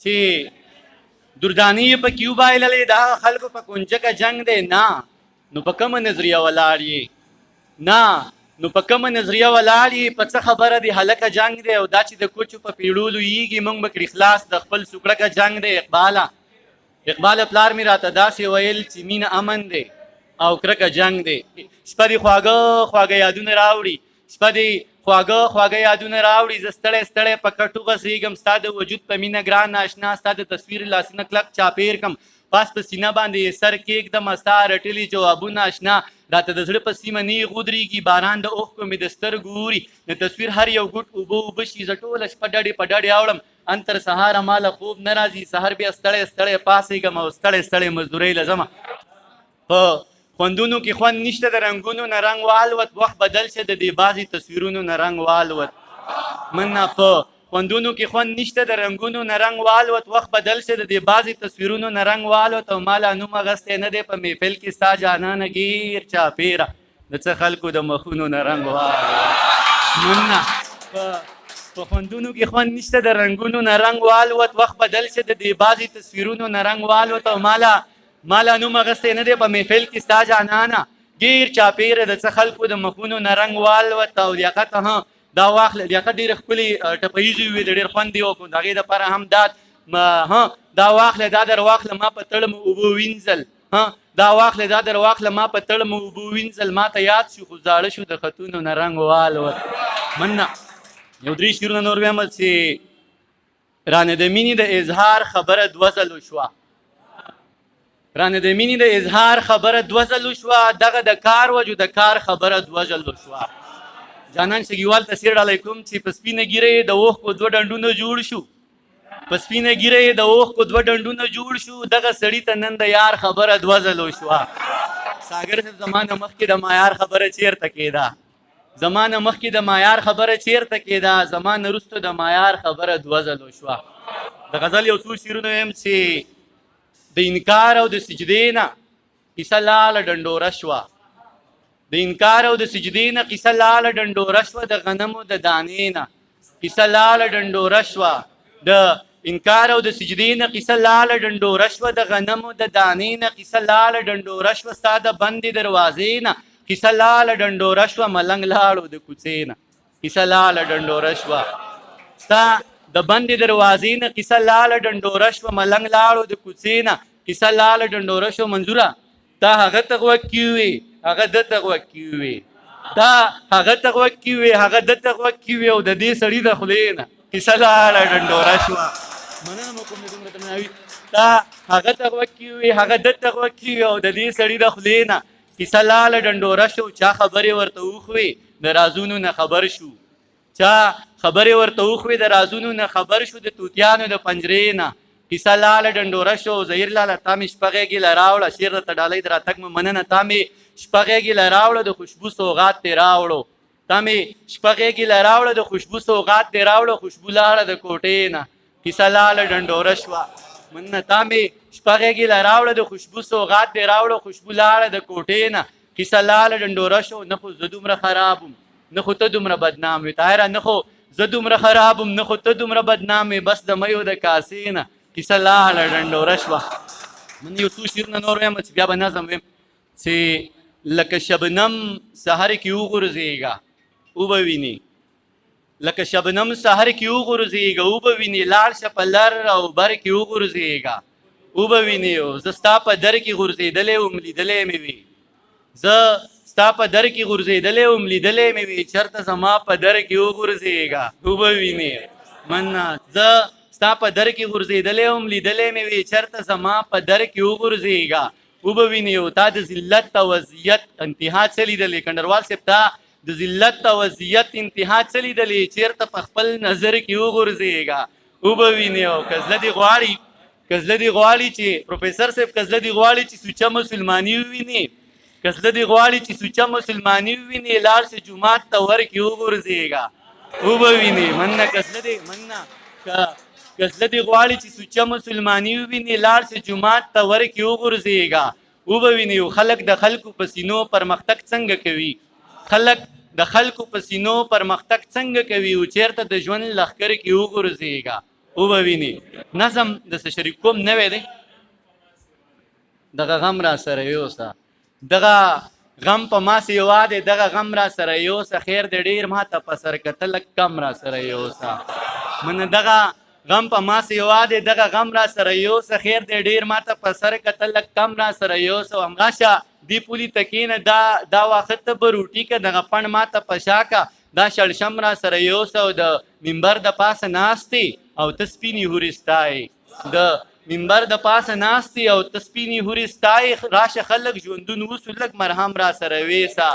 چې دردانې یې پکې وبایللې د هغه خلکو په کونجکه جنګ دی. نه نو په کومه نظریه ولاړ یې؟ نه نو په کومه نظریه ولاړ یې؟ په څه خبره دی هلکه جنګ دی؟ او دا چې د کوچو په پیړو لویږي موږ به کړي خلاص د خپل سوکړکه جنګ دی. اقباله پلار مې راته داسې ویل چې مینه امن دی او کرکه جنګ دی. شپه دې خواږه خواږه یادونه راوړي، شپه دې خواږه خواږه یادونه راوړي. زه ستړی ستړی په کټو غځېږم، ستا د وجود په مینه ګران اشنا، ستا د تصویر لاسونه کلک چاپېر کم، پاس په سینه باندې سر کېږدم، ستا رټلي جوابونه اشنا. راته د زړه په سیمه نیغ ودرېږي، باران د اوښکو مې د سترګو اوري، د تصویر هر یو ګوټ اوبه اوبه شي. زه ټوله شپه ډډې په ډډې اوړم، ان تر سهاره ماله خوب نه راځي. سهار بیا ستړی ستړی پاڅېږم او ستړی ستړی مزدورۍ له ځمه. په خوندونو کې خوند نشته د رنګونو نه رنګ والوت، وخت بدل شه د دې بعضې تصویرونو نه رنګ والوت. مننه په خوندونو کې خوند نشته د رنګونو نه رنګ والوت، وخت بدل شه د دې بعضې تصویرونو نه رنګ والوت. او ما لا نوم اخیستی نه دی په محفل کې ستا جانانه ګیر چاپېره د څه خلکو د مخونو نه رنګ والوت. مننه په خوندونو کې خوند نشته د رنګونو نه رنګ والوت، وخت بدل شه د دې بعضې تصویرونو نه رنګ والوت. او ما لا نوم اخیستی نه دی په محفل کې ستا جانانه ګیر چاپېره د څه خلکو د مخونو نه رنګ والوت. او لیاقت دا واخله، لیاقت ډېرې ښکلې ټپهیزې وې، د ډېر خوند یې وکړو، د هغې دپاره هم دا واخله دا در واخله ما په تړم اوبه وینځل، دا واخله دا در واخله ما په تړم اوبه وینځل، ما ته یاد شو خو زاړه شو د خطونو نه رنګ والوت. مننه یو درې شعرونه نور ویمه چې رانه د مینې د اظهار خبره دوه ځلو شوه، رانه د مینې د اظهار خبره دوه ځلو شوه، دغه د کار وجو د کار خبره دوه ځلو شوه. جانان شګیوال ته سیر ډالی کوم چې په سپینه ږیره یې د اوښکو دوه ډنډونه جوړ شو، په سپینه ږیره یې د اوښکو دوه ډنډونه جوړ شو، دغه سړي ته نن د یار خبره دوه ځلو شوه. ساګر صاحب زمانه مخکې د معیار خبره چیرته کېده، زمانه مخکې د معیار خبره چیرته کېده، زمانه وروسته د معیار خبره دوه ځلو شوه. د غزل یو څو شعرونه ویم چې د انکار او د سجدې نه کیسه لاله ډنډوره شوه، د انکار او د سجدې نه کیسه لاله ډنډوره شوه، د غنمو د دانې نه کیسه لاله ډنډوره شوه، د انکار او د سجدې نه کیسه لاله ډنډوره شوه، د غنمو د دانې نه کیسه لاله ډنډوره شوه، ستا د بندې دروازې نه کیسه لاله ډنډوره شوه، ملنګ لاړو د کوڅې نه کیسه لاله ډنډوره شوه، ستا د بندې دروازې نه کیسه لاله ډنډوره شوه، ملنګ لاړو د کوڅې نه کیسه لاله ډنډوره شوه. منظوره تا هغه ته غوږ کې وې هغه ده ته غوږ کې وې، تا هغه ته غوږ کې وې هغه ده ته غوږ کې وې، او د دې سړي د خولې نه کیسه لاله ډنډوره شوه. مننه مو کوم دې دومره درناوي. تا هغه ته غوږ کې وې هغه ده ته غوږ کې وې، او د دې سړي د خولې نه کیسه لاله ډنډوره شو. چا خبرې ورته وښوې د رازونو نه خبر شو، چا خبرې ورته وښوې د رازونو نه خبر شو، د توتیانو د پنجرې نه کیسه لاله ډنډوره شو. ظهیر لاله تا مې شپه غېږې له راوړه، شعر درته ډالۍ د راتګ مې مننه، تا مې شپه غېږې له راوړه د خوشبو سوغات دې راوړو، تا مې شپه غېږې له راوړه د خوشبو سوغات دې راوړو، خوشبو لاړه د کوټې نه کیسه لاله ډنډوره شوه. مننه تا مې شپه غېږې له راوړه د خوشبو سوغات دې راوړو، خوشبو لاړه د کوټې نه کیسه لاله ډنډوره شو. نه خو زه دومره خراب وم نه خو ته دومره بدنام وې، طاهره نه خو زه دومره خراب وم نه خو ته دومره بدنام وې، بس د میو د کاسې نه کیسه لاله ډنډوره شوه. من یو څو شعرونه نور ویم چې بیا به نظم ویم چې لکه شبنم سحر کې وغورځېږه اوبه وینې، لکه شبنم سحر کې وغورځېږه اوبه وینې، لاړ شه په لر او بر کې وغورځېږه اوبه وینې. او زه ستا په در کې غورځېدلی وم لیدلی مې وي، زه ستا په در کې غورځېدلی وم لیدلی مې وي، چېرته زما په در کې وغورځېږه اوبه وینې. مننه زه ستا په در کې غورځېدلی وم لیدلی مې وي، چېرته زما په در کې وغورځېږه اوبه وینې. او تا د ذلت او وضعیت انتها څه لیدلې؟ کنډروال صاحب تا د ذلت او وضعیت انتها څه لیدلې؟ چېرته په خپل نظر کې وغورځېږه اوبه وینې. او که زړه دې غواړي چې پروفیسر صاحب که زړه دې غواړي چې سوچه مسلماني ووینې، که زړه دې غواړي چې سوچه مسلماني ووینې، لاړ شه جومات ته ورکې وغورځېږه اوبه وینې. مننه که زړه دې غواړي چې سوچه مسلماني ووینې، لاړ شه جومات ته ورکې وغورځېږه اوبه وینې. او خلک د خلکو په سینو پرمختګ څنګه کوي، خلک د خلکو په سینو پرمختګ څنګه کوي، او چېرته د ژوند لښکر کې وغورځېږه وبویني نظم د شریک کوم نوی دی دغه غم را سره یوسه دغه غم په ما سیوا دی دغه غم را سره یوسه خیر د ډیر ما ته په سر کتل کم را سره یوسه من دغه غم په ما سیوا دی دغه غم را سره یوسه خیر د ډیر ما ته په سر کتل کم را سره یوسه همغاشه دی پولی تکینه دا وخت به روټی که دغه پڼ ما ته په شا که دا شړشم را سره یوسه او د منبر د پاسه ناستې او ته سپینې هورې ستایې د منبر د پاسه ناستې او ته سپینې هورې ستایې راشه خلک ژوندون وسو لږ مرهم را سره ویسه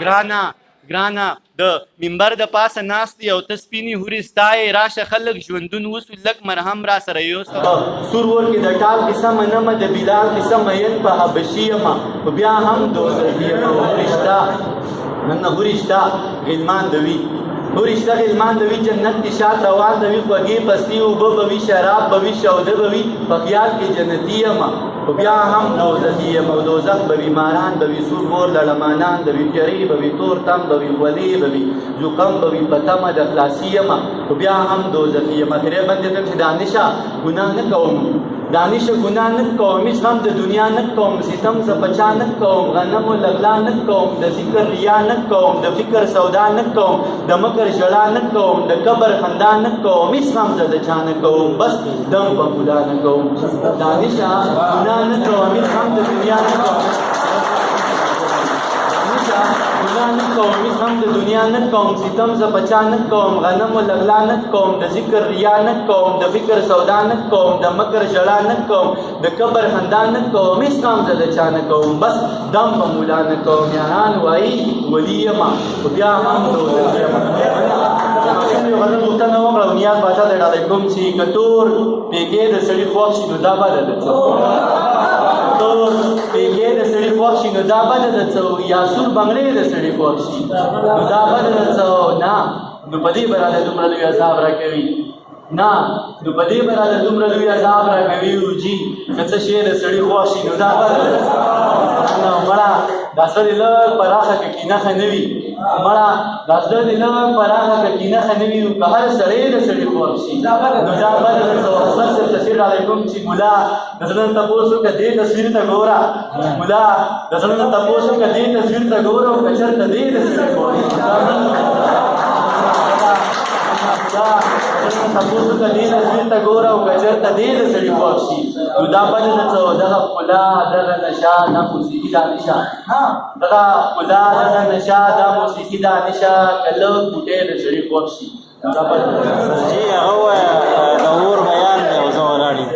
ګرانه د منبر د پاسه ناستې او ته سپینې هورې ستایې راشه خلک ژوندون وسو لږ مرهم را سره یوسه سور ور کې د ټال کیسه منمه د بلال کیسه مین په حبشي یمه خو بیا هم دوزخي یمه هورشته نن هورشته غلمان دوي هورشته غلمان دوي جنت کې شات روان دوي خوږې پستي اوبه به وي شراب به وي شوده به وي په خیال کې جنتي یمه خو بیا هم دوزخي یمه او دوزخ به وي ماران به وي سور مور لړمانان به وي تیرې به وي تور تم به وي خولې به وي زکام به وي په تمه د خلاصي یمه خو بیا هم دوزخي یمه خیرې بندې ته چې دانشه ګناه نه کوم دانش گناه نه کوم هیڅ غم د دنیا نه کوم ستم ز بچا نه کوم غنم لغلا نه کوم د ذکر ریا نه کوم د فکر سودا نه کوم د مکر ژړا نه کوم د قبر خندا نه کوم هیڅ غم ز د چا نه کوم بس دم په خدا نه کوم دانش گناه نه کوم هیڅ غم د دنیا نه کوم گناه نه کوم هیڅ غم د دنیا نه کوم ستم ز بچا نه کوم غنم لغلا نه کوم د ذکر ریا نه کوم د فکر سودا نه کوم د مکر ژړا نه کوم د قبر خندا نه کوم هیڅ غم ز د چا نه کوم بس دم په مولا نه کوم یاران وایي ولی یمه خو بیا هم دوزخي یمه یو غزل پوښتنه وکړه نیاز باچا ته ډالۍ کوم چې که تور پیګې د سړي خوښ شي نو دا بده ده څه تور پیګې د سړي خوښ شي نو دا بده ده څه یا سور بنګړې د سړي خوښ شي نو دا بده ده څه نه نو په دې به راته دومره لوی عذاب راکوي نه نو په دې به راته دومره لوی عذاب راکوي وروجي که څه شی د سړي خوښ شي نو دا بده ده نه مړه دا سړی لږ پراخه که کینه ښه نه وي مړه دا سړی لږ پراخه که کینه ښه نه وي نو که هر سړی د سړي خوښ شي نو دا بده ده څه اصغر صاحب تشریف ډالۍ کوم چې ملا د زړه نه تپوس وکړه دې تصویر ته ګوره ملا د زړه نه تپوس وکړه دې تصویر ته ګوره او که چېرته دې د سړي خوښ شي تپوس وکړه دې تصویر ته ګوره او که چېرته دې د سړي خوښ شي نو دا بده ده څه دغه ښکلا دغه نشه دا موسیقي دا نشه دغه ښکلا دغه نشه دا موسیقي دا نشه که لږ بوټی د سړي خوښ شي نو دا بده ده جی هغه ووایه د اور بیان دی او زه ولاړ یم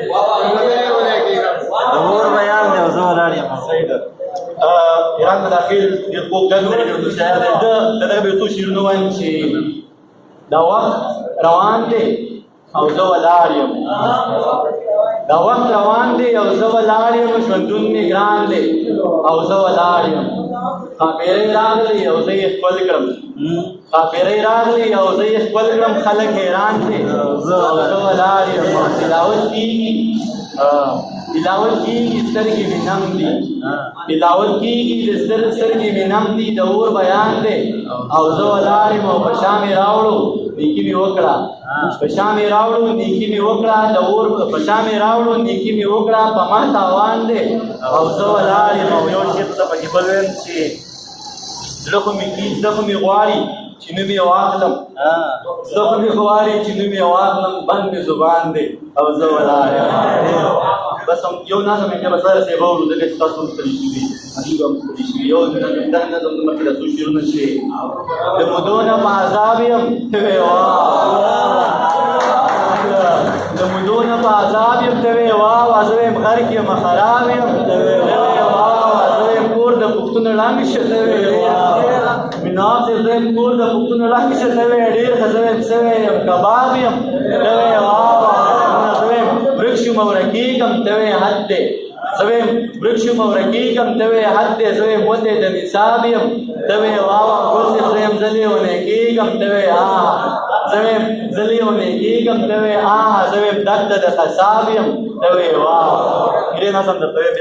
د اور بیان دی او زه ولاړ یم صحیح ده ایران په داخل ډېر خوږ ګډ وکړي شاعر دی د دغه به یو څو شعرونه وایم چې دا وخت روان دی او زه ولاړ یم دا وخت روان دی او زه ولاړ یم ژوندون مې ګران دی او زه ولاړ یم ښاپېرۍ راغلې او زه یې خپل کړم ښاپېرۍ راغلې او زه یې خپل کړم خلک حیران دي او زه ولاړ یم تلاوت کېږي تلاوت کېږي سترګې مې نم دي تلاوت کېږي د سترګې مې نم دي د اور بیان دی او زه ولاړ یم او په شا مې راوړو نیکي مې وکړه په شا مې راوړو نیکي مې وکړه د اور په شا مې راوړو نیکي مې وکړه په ما تاوان دی او زه ولاړ یم او یو شعر ته پکې بل ویم چې زړه خو مې غواړي چې نوم یې واخلم زړه خو مې غواړي چې نوم یې واخلم بند مې زبان دی او زه ولاړ یم بس یو نظم یې به سره صاحب اورو ځکه چې تاسو هم ستړي شوي حبیب هم ستړي شوي یو دغه نظم د مخکې د څو شعرونه چې د مودو نه په عذاب یم ته وې د مودو نه په عذاب یم ته وې واه زه یم غرق یم خراب یم ته وې واه زه یم کور د پښتون ړنګ شه ته وې مناف زه یم کور د پښتون ړنګ شه ته وې ډېر ښه زه یم څه یم کباب یم ته وې واه برکشم او رکیږم ته وې حد دی زه ویم برکشم او رکیږم ته وې حد دی زه ویم وتی د نصاب یم ته وې واه ګل صاحب زه یم زه لیونی کېږم ته وې زه ویم زه لیونی کېږم ته وې زه ویم دلته د قصاب یم ته وې واه ډېر نظم درته ویم